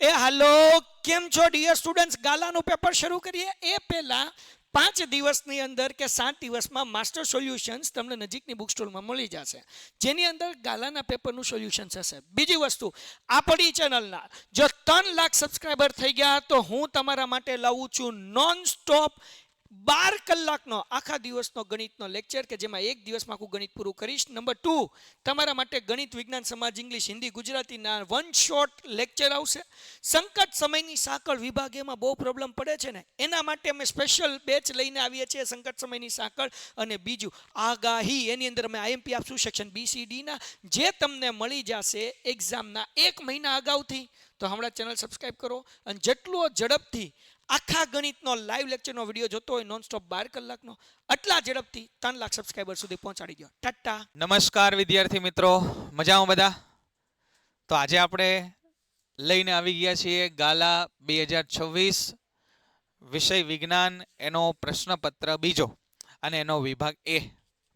એ હાલો, કેમ છો dear students? ગાલાનું paper શરૂ કરીએ એ પહેલા 5 દિવસની અંદર કે 7 દિવસમાં માસ્ટર સોલ્યુશન્સ તમને નજીકની બુક સ્ટોરમાં મળી જશે, જેની અંદર ગાલાના પેપરનું સોલ્યુશન્સ હશે. બીજી વસ્તુ, આપણી ચેનલના જો 3 લાખ સબસ્ક્રાઈબર થઈ ગયા તો હું તમારા માટે લાવું છું નોન સ્ટોપ 12 કલાકનો આખા દિવસનો ગણિતનો લેક્ચર કે જેમાં એક દિવસમાં આખું ગણિત પૂરું કરીશ. નંબર 2, તમારા માટે ગણિત, વિજ્ઞાન, સમાજ, ઇંગ્લિશ, હિન્દી, ગુજરાતીના વન શોટ લેક્ચર આવશે. સંકટ સમયની સાંકળ વિભાગ, એમાં બહુ પ્રોબ્લેમ પડે છે ને, એના માટે અમે સ્પેશિયલ બેચ લઈને આવીએ છીએ, સંકટ સમયની સાંકળ. અને બીજું આગાહી, એની અંદર અમે આઈએમપી આપશું સેક્શન BCDના, જે તમને મળી જશે એક્ઝામના 1 મહિના અગાઉથી. તો હમણાં ચેનલ સબસ્ક્રાઈબ કરો અને જેટલો ઝડપથી આખા ગણિતનો લાઈવ લેક્ચરનો વિડીયો જોતો હોય નોનસ્ટોપ 12 કલાકનો, આટલા ઝડપથી 3 લાખ સબસ્ક્રાઈબર સુધી પહોંચાડી દો. ટાટા. નમસ્કાર વિદ્યાર્થી મિત્રો, મજામાં બધા? તો આજે આપણે લઈને આવી ગયા છીએ ગાલા 2026 વિષય વિજ્ઞાન, એનો પ્રશ્નપત્ર બીજો અને એનો વિભાગ એ,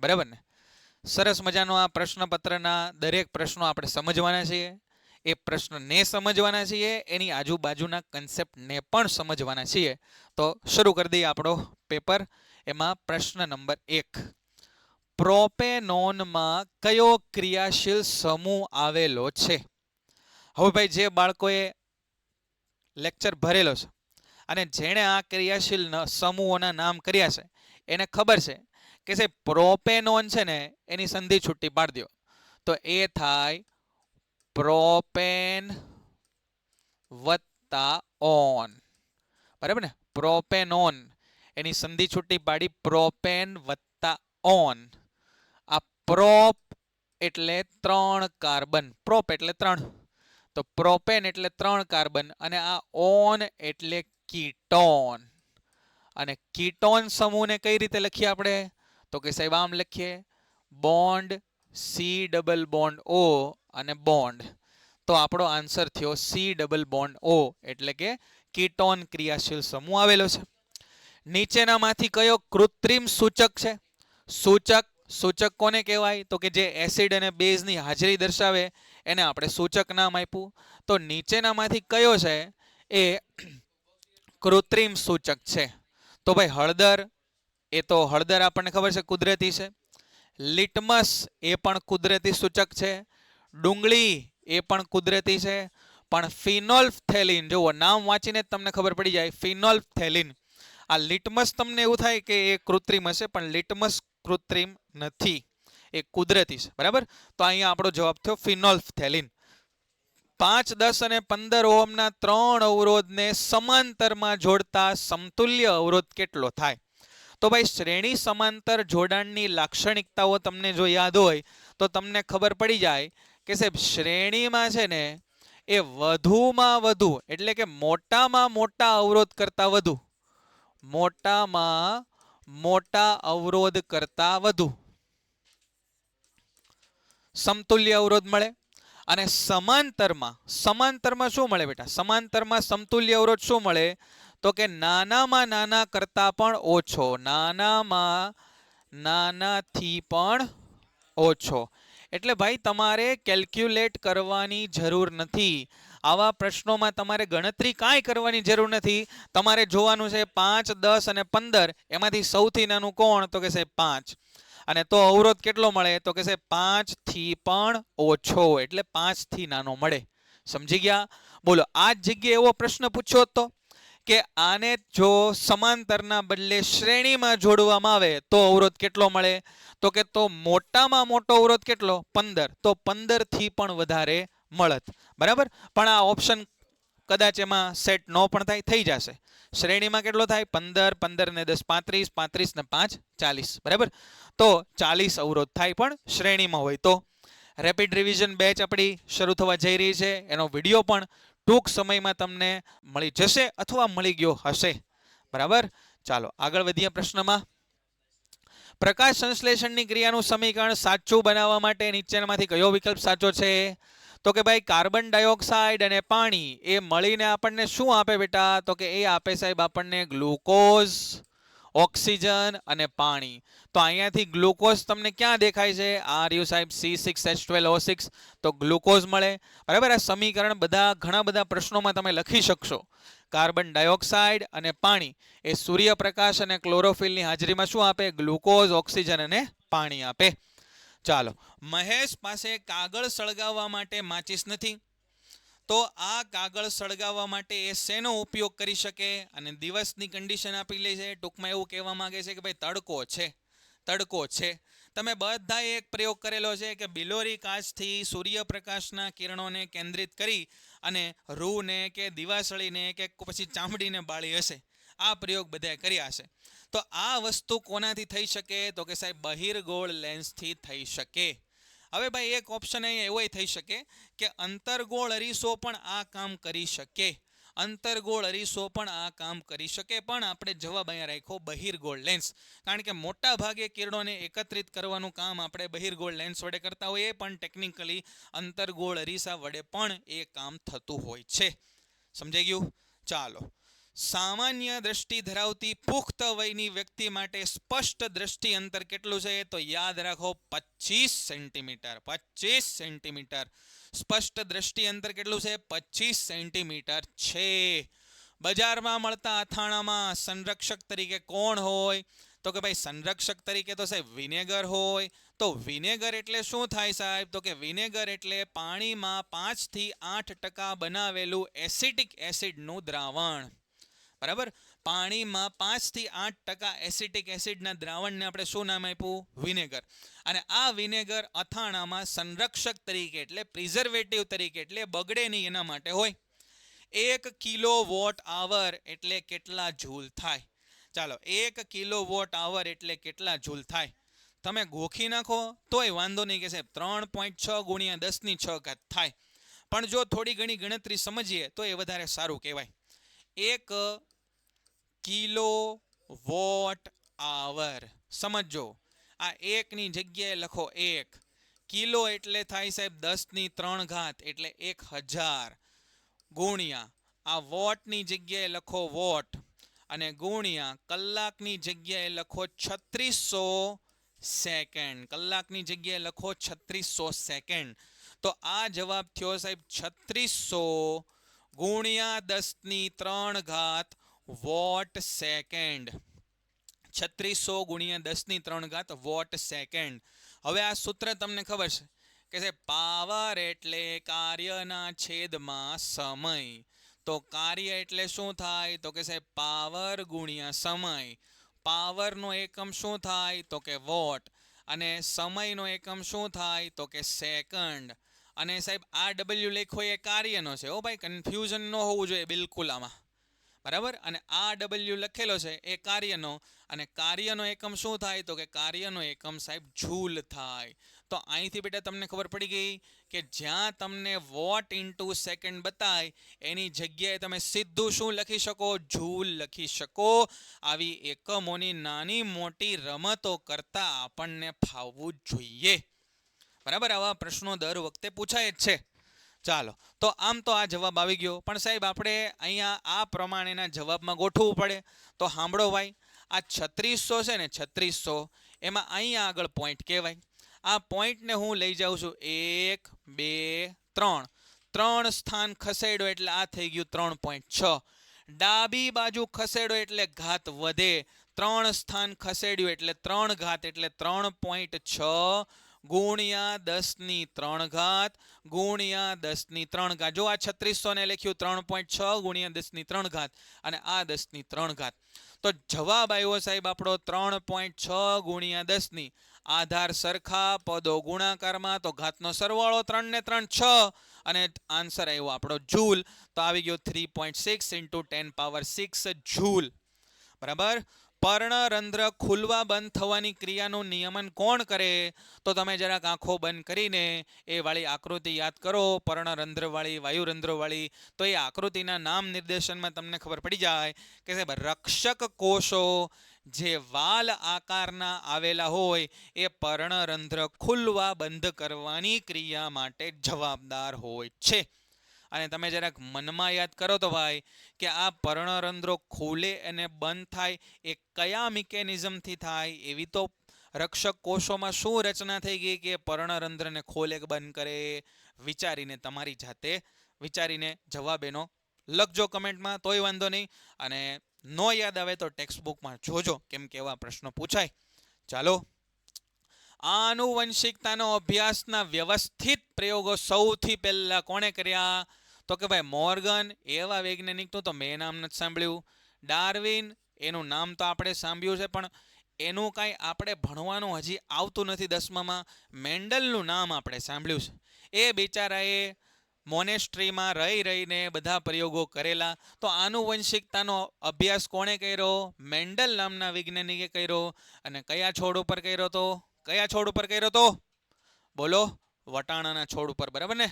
બરાબર ને? સરસ મજાનો આ પ્રશ્નપત્રના દરેક પ્રશ્નો આપણે સમજવાના છીએ, એ પ્રશ્નને સમજવાના છીએ, એની આજુબાજુના કન્સેપ્ટને પણ સમજવાના છીએ. તો શરૂ કરી દઈએ આપણો પેપર. એમાં પ્રશ્ન નંબર 1, પ્રોપેનોનમાં કયો ક્રિયાશીલ સમૂહ આવેલો છે? હવે ભાઈ, જે બાળકોએ લેક્ચર ભરેલો છે અને જેણે આ ક્રિયાશીલ સમૂહોના નામ કર્યા છે એને ખબર છે કે સાહેબ પ્રોપેનોન છે ને એની સંધિ છૂટી પાડી દો તો એ થાય પ્રોપેન વત્તા ઓન, બરાબર ને? પ્રોપેનોન એની સંધિ છૂટી પાડી પ્રોપેન વત્તા ઓન. આ પ્રોપ એટલે 3 કાર્બન, પ્રોપ એટલે 3, તો પ્રોપેન એટલે 3 કાર્બન અને આ ઓન એટલે કીટોન. અને કીટોન સમૂહને કઈ રીતે લખીએ આપણે? તો કે સાહેબ આમ લખીએ, bond C double bond O અને બોન્ડ. તો આપણો આન્સર થયો સી ડબલ બોન્ડ ઓ, એટલે કે કીટોન ક્રિયાશીલ સમૂહ આવેલો છે. નીચેનામાંથી કયો કૃત્રિમ સૂચક છે? સૂચક કોને કહેવાય? તો કે જે એસિડ અને બેઝની હાજરી દર્શાવે એને આપણે સૂચક નામ આપ્યું. તો નીચેનામાંથી કયો છે એ કૃત્રિમ સૂચક છે? તો ભાઈ હળદર, એ તો હળદર આપણને ખબર છે કુદરતી છે. લિટમસ એ પણ કુદરતી સૂચક છે. ડુંગળી એ પણ કુદરતી છે. પણ ફિનોલ્ફથેલિન, જુઓ નામ વાંચીને તમને ખબર પડી જાય, ફિનોલ્ફથેલિન. આ લિટમસ તમને એવું થાય કે એ કૃત્રિમ હશે, પણ લિટમસ કૃત્રિમ નથી, એ કુદરતી છે, બરાબર? તો અહીંયા આપણો જવાબ થયો ફિનોલ્ફથેલિન. 5, 10 અને 15 ઓહમના 3 અવરોધને સમાંતરમાં જોડતા સમતુલ્ય અવરોધ કેટલો થાય? તો ભાઈ શ્રેણી સમાંતર જોડાણની લાક્ષણિકતાઓ તમને જો યાદ હોય તો તમને ખબર પડી જાય કે સાહેબ શ્રેણીમાં છે ને એ વધુમાં વધુ એટલે કે મોટામાં મોટા અવરોધ કરતા વધુ, મોટામાં મોટા અવરોધ કરતા વધુ સમતુલ્ય અવરોધ મળે. અને સમાંતરમાં શું મળે બેટા? સમાંતરમાં સમતુલ્ય અવરોધ શું મળે? તો કે નાનામાં નાના કરતા પણ ઓછો, નાનામાં નાનાથી પણ ઓછો. એટલે ભાઈ તમારે કેલ્ક્યુલેટ કરવાની જરૂર નથી. આવા પ્રશ્નોમાં તમારે ગણતરી કાંઈ કરવાની જરૂર નથી. તમારે જોવાનું છે 5, 10 અને 15, એમાંથી સૌથી નાનું કોણ? તો કે સાહેબ 5. અને તો અવરોધ કેટલો મળે? તો કે સાહેબ 5 થી પણ ઓછો, એટલે 5 થી નાનો મળે. સમજી ગયા? બોલો, આ જ જગ્યાએ એવો પ્રશ્ન પૂછ્યો હતો કે આને જો સમાંતરના બદલે શ્રેણીમાં જોડવામાં આવે તો અવરોધ કેટલો મળે? તો કે તો મોટામાં મોટો અવરોધ કેટલો? 15. તો 15 થી પણ વધારે મળત, બરાબર? પણ આ ઓપ્શન કદાચ એમાં સેટ ન પણ થાય, થઈ જશે. શ્રેણીમાં કેટલો થાય? 15, 15 ને 10 35, 35 ને 5 40, બરાબર? તો 40 અવરોધ થાય પણ શ્રેણીમાં હોય તો. રેપિડ રિવિઝન બેચ આપણી શરૂ થવા જઈ રહી છે, એનો વિડીયો પણ ટૂંક સમયમાં તમને મળી જશે અથવા મળી ગયો હશે, બરાબર? ચાલો આગળ વધીએ પ્રશ્નમાં. પ્રકાશ સંશ્લેષણની ક્રિયાનું સમીકરણ સાચું બનાવવા માટે નીચેનામાંથી કયો વિકલ્પ સાચો છે? તો કે ભાઈ કાર્બન ડાયોક્સાઇડ અને પાણી એ મળીને આપણને શું આપે બેટા? તો કે એ આપે સાહેબ આપણને ગ્લુકોઝ ઓક્સિજન અને પાણી. તો અહીંયાથી ગ્લુકોઝ તમને ક્યાં દેખાય છે? આ રહ્યું સાહેબ C6H12O6, તો ગ્લુકોઝ મળે. બરાબર, આ સમીકરણ બધા ઘણા બધા પ્રશ્નોમાં તમે લખી શકશો. કાર્બન ડાયોક્સાઇડ અને પાણી એ સૂર્યપ્રકાશ અને ક્લોરોફિલની હાજરીમાં શું આપે? ગ્લુકોઝ, ઓક્સિજન અને પાણી આપે. ચાલો, મહેશ પાસે કાગળ સળગાવવા માટે માચિસ નથી, તો આ કાગળ સળગાવવા માટે એ શેનો ઉપયોગ કરી શકે? અને દિવસની કન્ડિશન આપી લે છે. ટૂંકમાં એવું કહેવા માંગે છે કે ભાઈ તડકો છે, તડકો છે. તમે બધાએ એક પ્રયોગ કરેલો છે કે બિલોરી કાચથી સૂર્યપ્રકાશના કિરણોને કેન્દ્રિત કરી અને રૂને કે દિવાસળીને કે પછી ચામડીને બાળી હશે. આ પ્રયોગ બધાએ કર્યા છે. તો આ વસ્તુ કોનાથી થઈ શકે? તો કે સાહેબ બહિર્ગોળ લેન્સથી થઈ શકે. હવે ભાઈ એક ઓપ્શન અહીંયા એવો થઈ શકે કે અંતર્ગોળ અરીસો પણ આ કામ કરી શકે. અંતર્ગોળ અરીસો પણ આ કામ કરી શકે, પણ આપણે જવાબ અહીંયા રાખ્યો બહિર્ગોળ લેન્સ. કારણ કે મોટા ભાગે કિરણોને એકત્રિત કરવાનું કામ આપણે બહિર્ગોળ લેન્સ વડે કરતા હોઈએ, પણ ટેકનિકલી અંતર્ગોળ અરીસા વડે પણ એ કામ થતું હોય છે. સમજાઈ ગયું? ચાલો, સામાન્ય દ્રષ્ટિ ધરાવતી પુખ્ત વયની વ્યક્તિ માટે સ્પષ્ટ દ્રષ્ટિ અંતર કેટલું છે? તો યાદ રાખો 25 સેન્ટીમીટર. 25 સેન્ટીમીટર સ્પષ્ટ દ્રષ્ટિ અંતર કેટલું છે? 25 સેન્ટીમીટર છે. બજારમાં મળતા અથાણામાં સંરક્ષક તરીકે કોણ હોય? તો કે ભાઈ સંરક્ષક તરીકે તો સાહેબ વિનેગર હોય. તો વિનેગર એટલે શું થાય સાહેબ? તો કે વિનેગર એટલે પાણીમાં 5 થી 8% બનાવેલું એસિટિક એસિડનું દ્રાવણ. બરાબર, પાણીમાં 5 થી 8% એસિટિક એસિડના દ્રાવણને આપણે શું નામ આપ્યું? વિનેગર. અને આ વિનેગર અથાણામાં સંરક્ષક તરીકે એટલે પ્રિઝર્વેટિવ તરીકે એટલે બગડે નહીં એના માટે હોય. 1 કિલોવોટ આવર એટલે કેટલા જૂલ થાય? ચાલો, 1 કિલોવોટ આવર એટલે કેટલા જૂલ થાય? તમે ગોખી નાખો તોય વાંધો નહીં કે સાહેબ 3.6 × 10⁶ થાય. પણ જો થોડી ઘણી ગણતરી સમજીએ તો એ વધારે સારું કહેવાય. 1 કિલોવોટ આવર સમજો, આ 1 ની જગ્યાએ લખો 1. કિલો એટલે થાય સાહેબ 10⁻³ એટલે 1000 ગુણ્યા આ વોટની જગ્યાએ લખો વોટ અને ગુણ્યા કલાકની જગ્યાએ લખો 3600 સેકન્ડ. કલાકની જગ્યાએ લખો 3600 સેકન્ડ. તો આ જવાબ થયો સાહેબ 3600 ગુણ્યા 10⁻³ વોટ સેકન્ડ. 3600 ગુણ્યા 10⁻³ વોટ સેકન્ડ. હવે આ સૂત્ર તમને ખબર છે કે સાહેબ પાવર એટલે કાર્યના છેદમાં સમય. તો કાર્ય એટલે શું થાય? તો કે સાહેબ પાવર ગુણ્યા સમય. પાવરનો એકમ શું થાય? તો કે વોટ. અને સમયનો એકમ શું થાય? તો કે સેકન્ડ. અને સાહેબ આ W લખ્યો એ કાર્યનો છે. ભાઈ કન્ફ્યુઝન ન હોવું જોઈએ બિલકુલ આમાં. બરાબર, અને આ W લખેલો છે એ કાર્યનો, અને કાર્યનો એકમ શું થાય? તો કે કાર્યનો એકમ સાહેબ જૂલ થાય. તો અહીંથી બેટા તમને ખબર પડી ગઈ કે જ્યાં તમને વોટ ઇન્ટુ સેકન્ડ બતાય એની જગ્યાએ તમે સીધું શું લખી શકો? જૂલ લખી શકો. આવી એકમોની નાની મોટી રમતો કરતા આપણને ફાવવું જોઈએ. બરાબર, આવા પ્રશ્નો દર વખતે પૂછાય જ છે. ચાલો, તો આમ તો આ જવાબ આવી ગયો, પણ સાહેબ આપણે અહીંયા આ પ્રમાણેના જવાબમાં ગોઠવવું પડે. તો સાંભળો ભાઈ, આ 3600 છે ને 3600, એમાં અહીંયા આગળ પોઈન્ટ કહેવાય. આ પોઈન્ટને હું લઈ જાઉં છું 1 2 3. 3 સ્થાન ખસેડો એટલે આ થઈ ગયું 3.6. ડાબી બાજુ ખસેડો એટલે ઘાત વધે. 3 સ્થાન ખસેડ્યું એટલે 3 ઘાત એટલે 3.6 ગુણ્યા 10⁻³ ગુણ્યા 10⁻³. જો આ 3600 ને લખ્યું 3.6 ગુણ્યા 10⁻³ અને આ 10⁻³. તો જવાબ આવ્યો સાહેબ આપણો 3.6 ગુણ્યા 10. આધાર સરખા, પદો ગુણાકારમાં, તો ઘાતનો સરવાળો 3 ને 3 6 અને આન્સર આવ્યો આપણો જૂલ. તો આવી ગયો 3.6 × 10⁻⁶ જૂલ. બરાબર. પર્ણરંધ્ર ખુલવા બંધ થવાની ક્રિયાનું નિયમન કોણ કરે? તો તમે જરાક આંખો બંધ કરીને એ વાળી આકૃતિ યાદ કરો, પર્ણરંધ્રવાળી, વાયુરંધ્રવાળી. તો એ આકૃતિના નામ નિર્દેશનમાં તમને ખબર પડી જાય કે સાહેબ રક્ષક કોષો જે વાલ આકારના આવેલા હોય એ પર્ણરંધ્ર ખુલવા બંધ કરવાની ક્રિયા માટે જવાબદાર હોય છે. અને તમે જરાક મનમાં યાદ કરો તો ભાઈ કે આ પર્ણરંધ્રો ખુલે અને બંધ થાય એ કયા મિકેનિઝમથી થાય? એવી તો રક્ષક કોષોમાં શું રચના થઈ ગઈ કે પર્ણરંધ્રને ખોલે કે બંધ કરે? વિચારીને તમારી જાતે વિચારીને જવાબ એનો લખજો કમેન્ટમાં, તોય વાંધો નહીં. અને નો યાદ આવે તો ટેક્સ્ટ બુકમાં જોજો, કેમ કે એવા પ્રશ્નો પૂછાય. ચાલો, આનુવંશિકતાનો અભ્યાસના વ્યવસ્થિત પ્રયોગો સૌથી પહેલા કોણે કર્યા? તો કે ભાઈ મોર્ગન. એવા વૈજ્ઞાનિકનું તો મેં નામ નથી સાંભળ્યું. ડાર્વિન, એનું નામ તો આપણે સાંભળ્યું છે, પણ એનું કાંઈ આપણે ભણવાનું હજી આવતું નથી 10મામાં. મેન્ડલનું નામ આપણે સાંભળ્યું છે. એ બિચારાએ મોનેસ્ટ્રીમાં રહીને બધા પ્રયોગો કરેલા. તો આનુવંશિકતાનો અભ્યાસ કોણે કર્યો? મેન્ડલ નામના વૈજ્ઞાનિકે કર્યો. અને કયા છોડ ઉપર કર્યો તો? કયા છોડ ઉપર કર્યો તો? બોલો, વટાણાના છોડ ઉપર, બરાબર ને?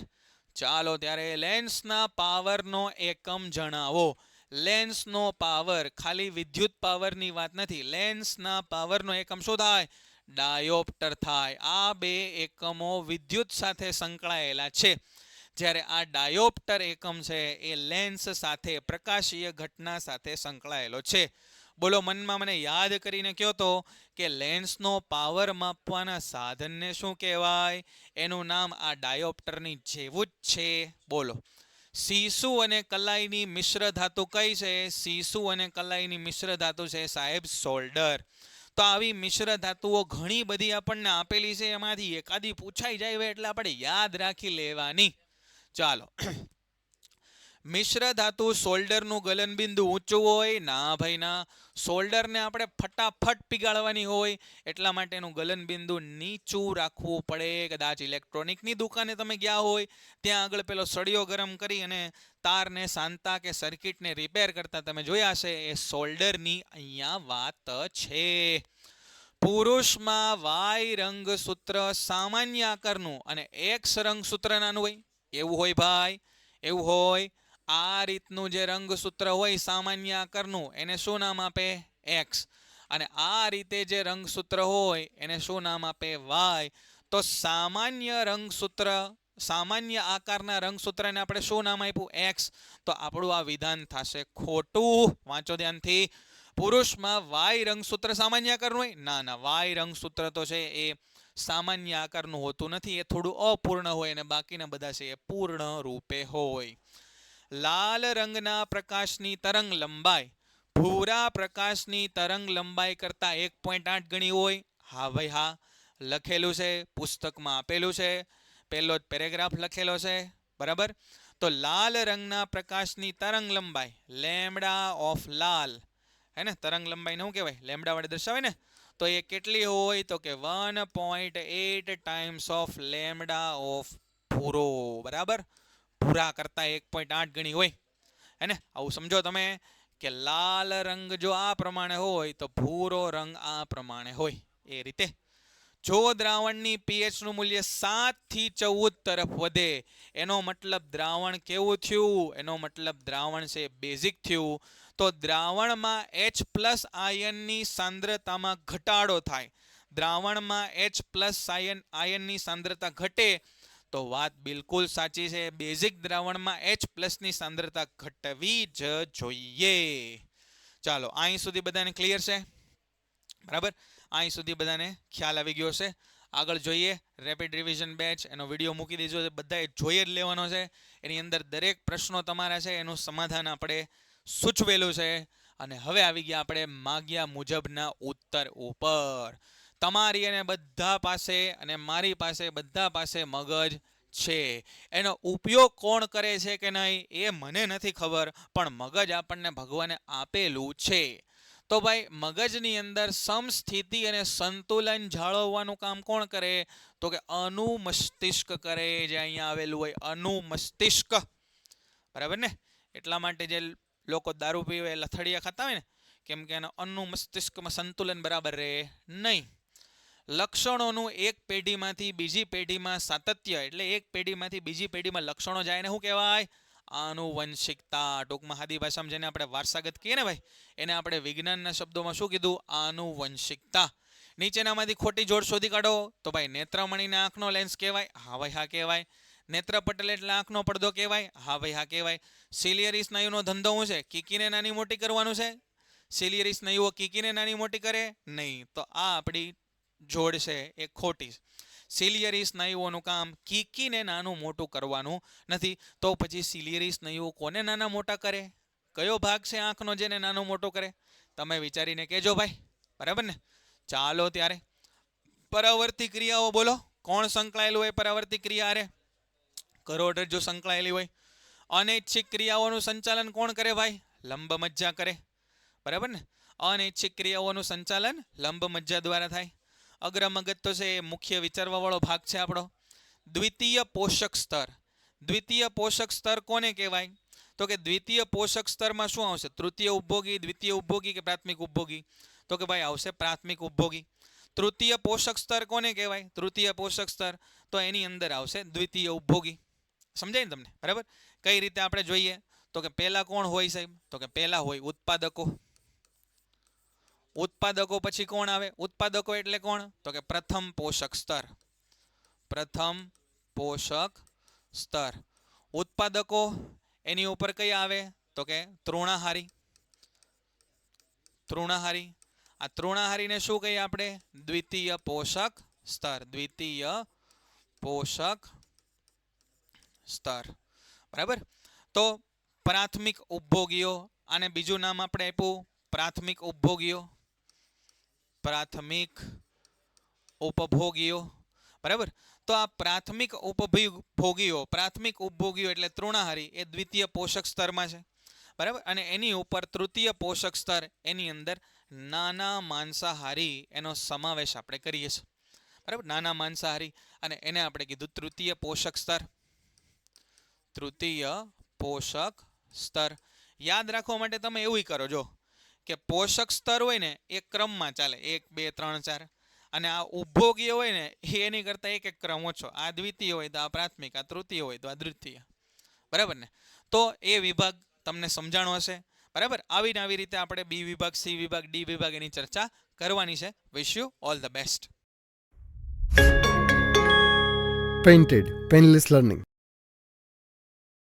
ચાલો ત્યારે લેન્સના પાવરનો એકમ જણાવો. લેન્સનો પાવર ખાલી વિદ્યુત પાવરની વાત નથી. લેન્સના પાવરનો એકમ શું થાય? ડાયોપ્ટર થાય. આ બે એકમો વિદ્યુત સાથે સંકળાયેલા છે. જ્યારે આ ડાયોપ્ટર એકમ છે એ લેન્સ સાથે, પ્રકાશીય ઘટના સાથે સંકળાયેલો છે. બોલો, મનમાં મને યાદ કરીને કહો તો કે લેન્સનો પાવર માપવાના સાધનને શું કહેવાય? એનું નામ આ ડાયોપ્ટરની જેવું જ છે. બોલો, સીસુ અને કલાઈની મિશ્ર ધાતુ કઈ છે? સીસુ અને કલાઈની મિશ્ર ધાતુ છે સાહેબ સોલ્ડર. તો આવી મિશ્ર ધાતુઓ ઘણી બધી આપણને આપેલી છે, એમાંથી એકાદી પૂછાઈ જાય એટલે આપણે યાદ રાખી લેવાની. ચાલો, મિશ્ર ધાતુ સોલ્ડરનું ગલનબિંદુ ઊંચું હોય? ના ભાઈ ના. સોલ્ડરને આપણે ફટાફટ પીગાળવાની હોય, એટલા માટે એનું ગલનબિંદુ નીચું રાખવું પડે. કદાચ ઇલેક્ટ્રોનિકની દુકાને તમે ગયા હોય, ત્યાં આગળ પેલો સળિયો ગરમ કરી અને તારને સાંતા કે સર્કિટને રિપેર કરતા તમે જોયા હશે. એ સોલ્ડરની અહીંયા વાત છે. પુરુષમાં વાય રંગસૂત્ર સામાન્ય આકારનું અને એક્સ રંગસૂત્ર નાનું હોય. એવું હોય ભાઈ, એવું હોય. આ રીતનું જે રંગસૂત્ર હોય સામાન્ય આકારનું, એને શું નામ આપે? એક્સ. અને આ રીતે જે રંગસૂત્ર હોય એને શું નામ આપે? વાય. તો સામાન્ય રંગસૂત્ર, સામાન્ય આકારના રંગસૂત્રને આપણે શું નામ આપ્યું? એક્સ. તો આપણું આ વિધાન થશે ખોટું. વાંચો ધ્યાનથી. પુરુષમાં વાય રંગસૂત્ર સામાન્ય આકારનું હોય? ના ના, વાય રંગસૂત્ર તો છે એ સામાન્ય આકારનું હોતું નથી. એ થોડું અપૂર્ણ હોય અને બાકીના બધા છે એ પૂર્ણ રૂપે હોય. લાલ રંગના પ્રકાશની તરંગ લંબાઈ ભૂરા પ્રકાશની તરંગ લંબાઈ કરતાં 1.8 ગણી હોય? હા ભાઈ હા, લખેલું છે, પુસ્તકમાં આપેલું છે, પહેલો જ પેરેગ્રાફ લખેલો છે, બરાબર? તો લાલ રંગના પ્રકાશની તરંગ લંબાઈ, લેમ્ડા ઓફ લાલ, હે ને? તરંગ લંબાઈને શું કહેવાય? લેમ્ડા વડે દર્શાવે ને? તો એ કેટલી હોય? તો કે 1.8 ટાઈમ્સ ઓફ લેમ્ડા ઓફ ભૂરો, બરાબર? ભૂરા કરતા 1.8 ગણી હોય, હે ને? આવું સમજો તમે કે લાલ રંગ જો આ પ્રમાણે હોય તો ભૂરો રંગ આ પ્રમાણે હોય. એ રીતે જો દ્રાવણની pH નું મૂલ્ય 7 થી 14 તરફ વધે, એનો મતલબ દ્રાવણ કેવું થયું? એનો મતલબ દ્રાવણ છે બેઝિક થયું. તો દ્રાવણમાં H+ આયનની સાંદ્રતામાં ઘટાડો થાય. દ્રાવણમાં H+ આયનની સાંદ્રતા ઘટે તો વાત બિલકુલ સાચી છે. બેઝિક દ્રાવણમાં H+ ની સાંદ્રતા ઘટવી જ જોઈએ. ચાલો, અહીં સુધી બધાને ક્લિયર છે? બરાબર, અહીં સુધી બધાને ખ્યાલ આવી ગયો છે. આગળ જોઈએ રેપિડ રિવિઝન બેચ, એનો વિડીયો મૂકી દીધો છે, બધાએ જોઈએ જ લેવાનો છે. એની અંદર દરેક પ્રશ્નો તમારા છે એનું સમાધાન આપણે સૂચવેલું છે. અને હવે આવી ગયા આપણે માગ્યા મુજબના ઉત્તર ઉપર. તમારી અને બધા પાસે અને મારી પાસે બધા પાસે મગજ છે. એનો ઉપયોગ કોણ કરે છે કે નહીં એ મને નથી ખબર, પણ મગજ આપણને ભગવાને આપેલું છે. તો ભાઈ મગજની અંદર સમસ્થિતિ અને સંતુલન જાળવવાનું કામ કોણ કરે? તો કે અનુમસ્તિષ્ક કરે. જે અહીંયા આવેલું હોય અનુમસ્તિષ્ક, બરાબર ને? એટલા માટે જે લોકો દારૂ પીવે લથડિયા ખાતા હોય ને, કેમ કે એના અનુમસ્તિષ્કમાં સંતુલન બરાબર રહે નહીં. લક્ષણોનું એક પેઢીમાંથી બીજી પેઢીમાં સાતત્ય, એટલે એક પેઢીમાંથી બીજી પેઢીમાં લક્ષણો જાય ને શું કહેવાય? આનુવંશિકતા. ટૂંકમાં સાદી ભાષામાં જેને આપણે વારસાગત કહીએ ને ભાઈ, એને આપણે વિજ્ઞાનના શબ્દોમાં શું કીધું? આનુવંશિકતા. નીચેનામાંથી ખોટી જોડ શોધી કાઢો. તો ભાઈ નેત્રમણીના આંખનો લેન્સ કહેવાય? હા ભાઈ હા કહેવાય. નેત્રપટલ એટલે આંખનો પડદો કહેવાય? હા ભાઈ હા કહેવાય. સિલિયરી સ્નાયુનો ધંધો શું છે? કીકીને નાની મોટી કરવાનું છે. સિલિયરી સ્નાયુઓ કીકીને નાની મોટી કરે નહીં. તો આ આપણી જોડ છે એ ખોટી. સિલિયરી સ્નાયુઓનું કામ કીકીને નાનું મોટું કરવાનું નથી. તો પછી સિલિયરી સ્નાયુઓ કોને નાના મોટા કરે? કયો ભાગ છે આંખનો જેને નાનો મોટો કરે? તમે વિચારીને કહેજો ભાઈ, બરાબર ને? ચાલો ત્યારે પરાવર્તી ક્રિયાઓ બોલો. કોણ સંકળાયેલું હોય પરાવર્તી ક્રિયા હારે? કરોડરજ્જુ સંકળાયેલી હોય. અનૈચ્છિક ક્રિયાઓનું સંચાલન કોણ કરે ભાઈ? લંબ મજ્જા કરે, બરાબર ને? અનૈચ્છિક ક્રિયાઓનું સંચાલન લંબ મજ્જા દ્વારા થાય. અગ્રમગજ તો છે એ મુખ્ય વિચારવા વાળો ભાગ છે આપણો. દ્વિતીય પોષક સ્તર. દ્વિતીય પોષક સ્તર કોને કહેવાય? તો કે દ્વિતીય પોષક સ્તરમાં શું આવશે? તૃતીય ઉપભોગી, દ્વિતીય ઉપભોગી કે પ્રાથમિક ઉપભોગી? તો કે ભાઈ આવશે પ્રાથમિક ઉપભોગી. તૃતીય પોષક સ્તર કોને કહેવાય? તૃતીય પોષક સ્તર તો એની અંદર આવશે દ્વિતીય ઉપભોગી. સમજાય ને તમને? બરાબર. કઈ રીતે આપણે જોઈએ? તો કે પહેલા કોણ હોય સાહેબ? તો કે પહેલા હોય ઉત્પાદકો. ઉત્પાદકો પછી કોણ આવે? ઉત્પાદકો એટલે કોણ? તો કે પ્રથમ પોષક સ્તર. પ્રથમ પોષક સ્તર. ઉત્પાદકો એની ઉપર કઈ આવે? તો કે તૃણાહારી. તૃણાહારી. આ તૃણાહારીને શું કહીએ આપણે? દ્વિતીય પોષક સ્તર. દ્વિતીય પોષક સ્તર, બરાબર. તો પ્રાથમિક ઉપભોગીઓ, આને બીજું નામ આપણે આપ્યું પ્રાથમિક ઉપભોગીઓ. પ્રાથમિક ઉપભોગીઓ, બરાબર. તો આ પ્રાથમિક ઉપભોગીઓ, પ્રાથમિક ઉપભોગીઓ એટલે તૃણાહારી, એ દ્વિતીય પોષક સ્તરમાં છે, બરાબર. અને એની ઉપર તૃતીય પોષક સ્તર, એની અંદર નાના માંસાહારી એનો સમાવેશ આપણે કરીએ છીએ, બરાબર. નાના માંસાહારી, અને એને આપણે કીધું તૃતીય પોષક સ્તર. તૃતીય પોષક સ્તર. યાદ રાખવા માટે તમે એવું કરો, જો કે પોષક સ્તર હોય ને એ ક્રમમાં ચાલે, 1 2 3 4. અને આ ઉપભોગીય હોય ને એની કરતાં એક ક્રમ ઓછો. આ દ્વિતીય હોય તો આ પ્રાથમિક, આ તૃતીય હોય તો આ દ્વિતીય, બરાબર ને? તો એ વિભાગ તમને સમજાણો હશે, બરાબર. આવીને આવી રીતે આપણે બી વિભાગ, સી વિભાગ, ડી વિભાગ એની ચર્ચા કરવાની છે. Wish you all the best. Painted Painless Learning.